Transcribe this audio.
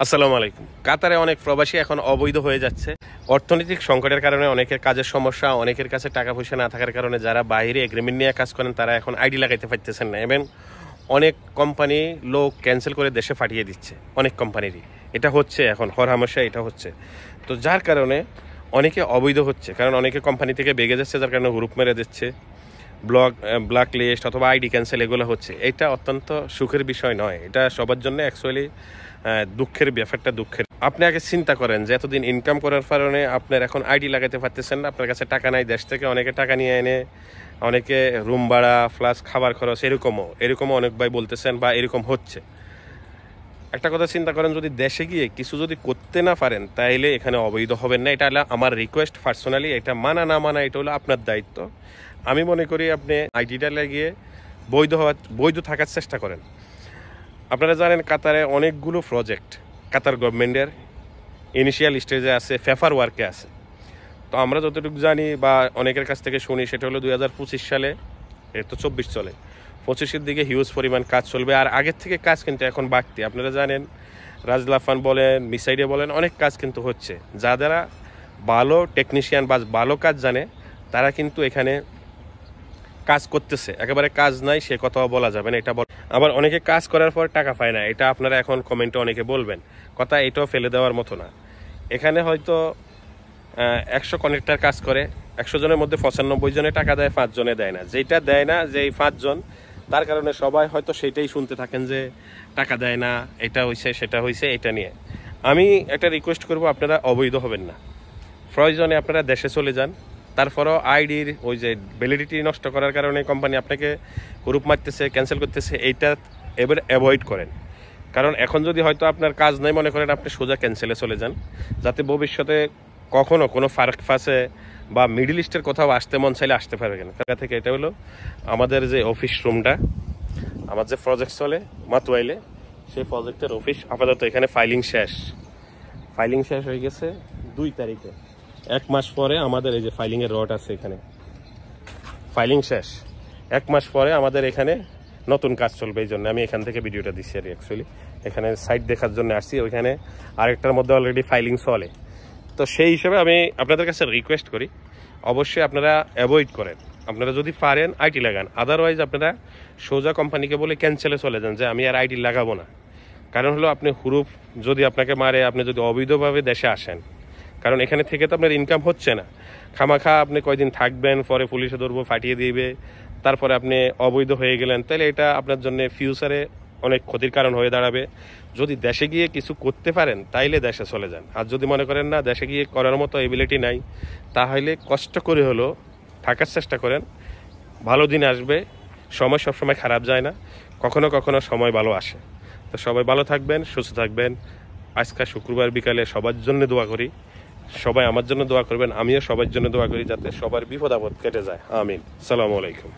আসসালামু আলাইকুম। কাতারে অনেক প্রবাসী এখন অবৈধ হয়ে যাচ্ছে। অর্থনৈতিক সংকটের কারণে অনেকের কাজের সমস্যা, অনেকের কাছে টাকা পয়সা না থাকার কারণে যারা বাইরে এগ্রিমেন্ট নিয়ে কাজ করেন তারা এখন আইডি লাগাইতে পারতেছেন না, এবং অনেক কোম্পানি লোক ক্যান্সেল করে দেশে পাঠিয়ে দিচ্ছে। অনেক কোম্পানিরই এটা হচ্ছে, এখন হরহামেশা এটা হচ্ছে। তো যার কারণে অনেকে অবৈধ হচ্ছে, কারণ অনেকে কোম্পানি থেকে বেগে যাচ্ছে, যার কারণে গ্রুপ মেরে দিচ্ছে, ব্ল্যাক লিস্ট অথবা আইডি ক্যান্সেল এগুলো হচ্ছে। এটা অত্যন্ত সুখের বিষয় নয়, এটা সবার জন্য অ্যাকচুয়ালি দুঃখের ব্যাপারটা দুঃখের। আপনি আগে চিন্তা করেন যে এতদিন ইনকাম করার কারণে আপনার এখন আইডি লাগাতে পারতেছেন না, আপনার কাছে টাকা নাই, দেশ থেকে অনেকে টাকা নিয়ে এনে অনেকে রুম ভাড়া প্লাস খাবার খরচ এরকমও অনেক ভাই বলতেছেন বা এরকম হচ্ছে। একটা কথা চিন্তা করেন, যদি দেশে গিয়ে কিছু যদি করতে না পারেন তাইলে এখানে অবৈধ হবেন না। এটা হলো আমার রিকোয়েস্ট পার্সোনালি। এটা মানা না মানা এটা হলো আপনার দায়িত্ব। আমি মনে করি আপনি আইডিটা লাগিয়ে বৈধ থাকার চেষ্টা করেন। আপনারা জানেন কাতারে অনেকগুলো প্রজেক্ট কাতার গভর্নমেন্টের ইনিশিয়াল স্টেজে আছে, পেপার ওয়ার্কে আছে। তো আমরা যতটুকু জানি বা অনেকের কাছ থেকে শুনি সেটা হলো 2025 সালে, এর তো 24 চলে, 25-এর দিকে হিউজ পরিমাণ কাজ চলবে। আর আগের থেকে কাজ কিন্তু এখন বাড়তি। আপনারা জানেন রাজলাফান বলেন, মিসাইডে বলেন, অনেক কাজ কিন্তু হচ্ছে। যারা ভালো টেকনিশিয়ান বা ভালো কাজ জানে তারা কিন্তু এখানে কাজ করতেছে। একেবারে কাজ নাই সে কথাও বলা যাবে না। এটা আবার অনেকে কাজ করার পর টাকা পায় না, এটা আপনারা এখন কমেন্টে অনেকে বলবেন। কথা এটাও ফেলে দেওয়ার মতো না। এখানে হয়তো 100 কনেক্টর কাজ করে, 100 জনের মধ্যে 95 জনে টাকা দেয়, 5 জনে দেয় না। যেটা দেয় না, যে 5 জন, তার কারণে সবাই হয়তো সেটাই শুনতে থাকেন যে টাকা দেয় না, এটা হয়েছে সেটা হয়েছে। এটা নিয়ে আমি একটা রিকোয়েস্ট করব, আপনারা অবৈধ হবেন না। প্রয়োজনে আপনারা দেশে চলে যান। তারপরও আইডির ওই যে ভ্যালিডিটি নষ্ট করার কারণে কোম্পানি আপনাকে গ্রুপ মারতেছে, ক্যান্সেল করতেছে, এইটা এবার অ্যাভয়েড করেন। কারণ এখন যদি হয়তো আপনার কাজ নাই মনে করেন, আপনি সোজা ক্যান্সেলে চলে যান, যাতে ভবিষ্যতে কখনো কোনো ফারাক ফাঁসে বা মিডল ইস্টের কোথাও আসতে মন চাইলে আসতে পারবেন। তার থেকে এটা হলো আমাদের যে অফিস রুমটা, আমার যে প্রজেক্ট চলে মাতুয়াইলে, সেই প্রজেক্টের অফিস। আপাতত এখানে ফাইলিং শেষ হয়ে গেছে 2 তারিখে। 1 মাস পরে আমাদের এই যে ফাইলিংয়ের রড আছে, এখানে ফাইলিং শেষ। 1 মাস পরে আমাদের এখানে নতুন কাজ চলবে। এই জন্য আমি এখান থেকে ভিডিওটা দিচ্ছি। আর অ্যাকচুয়ালি এখানে সাইট দেখার জন্য আসছি, ওইখানে আরেকটার মধ্যে অলরেডি ফাইলিং চলে। তো সেই হিসেবে আমি আপনাদের কাছে রিকোয়েস্ট করি, অবশ্যই আপনারা অ্যাভয়েড করেন। আপনারা যদি পারেন আইডি লাগান, আদারওয়াইজ আপনারা সোজা কোম্পানিকে বলে ক্যান্সেলে চলে যান যে আমি আর আইডি লাগাবো না। কারণ হলো আপনি হুরুপ যদি আপনাকে মারে, আপনি যদি অবৈধভাবে দেশে আসেন, কারণ এখানে থেকে তো আপনার ইনকাম হচ্ছে না। খামাখা আপনি কয়দিন থাকবেন, পরে পুলিশে ধরবো, ফাটিয়ে দিবে, তারপরে আপনি অবৈধ হয়ে গেলেন, তাহলে এটা আপনার জন্য ফিউচারে অনেক ক্ষতির কারণ হয়ে দাঁড়াবে। যদি দেশে গিয়ে কিছু করতে পারেন তাইলে দেশে চলে যান। আর যদি মনে করেন না দেশে গিয়ে করার মতো এবিলিটি নাই, তাহলে কষ্ট করে হলো থাকার চেষ্টা করেন। ভালো দিন আসবে, সময় সবসময় খারাপ যায় না, কখনো কখনো সময় ভালো আসে। তো সবাই ভালো থাকবেন, সুস্থ থাকবেন। আজকে শুক্রবার বিকালে সবার জন্য দোয়া করি, সবাই আমার জন্য দোয়া করবেন, আমিও সবার জন্য দোয়া করি, যাতে সবার বিপদ আপদ কেটে যায়। আমিন। আসসালামু আলাইকুম।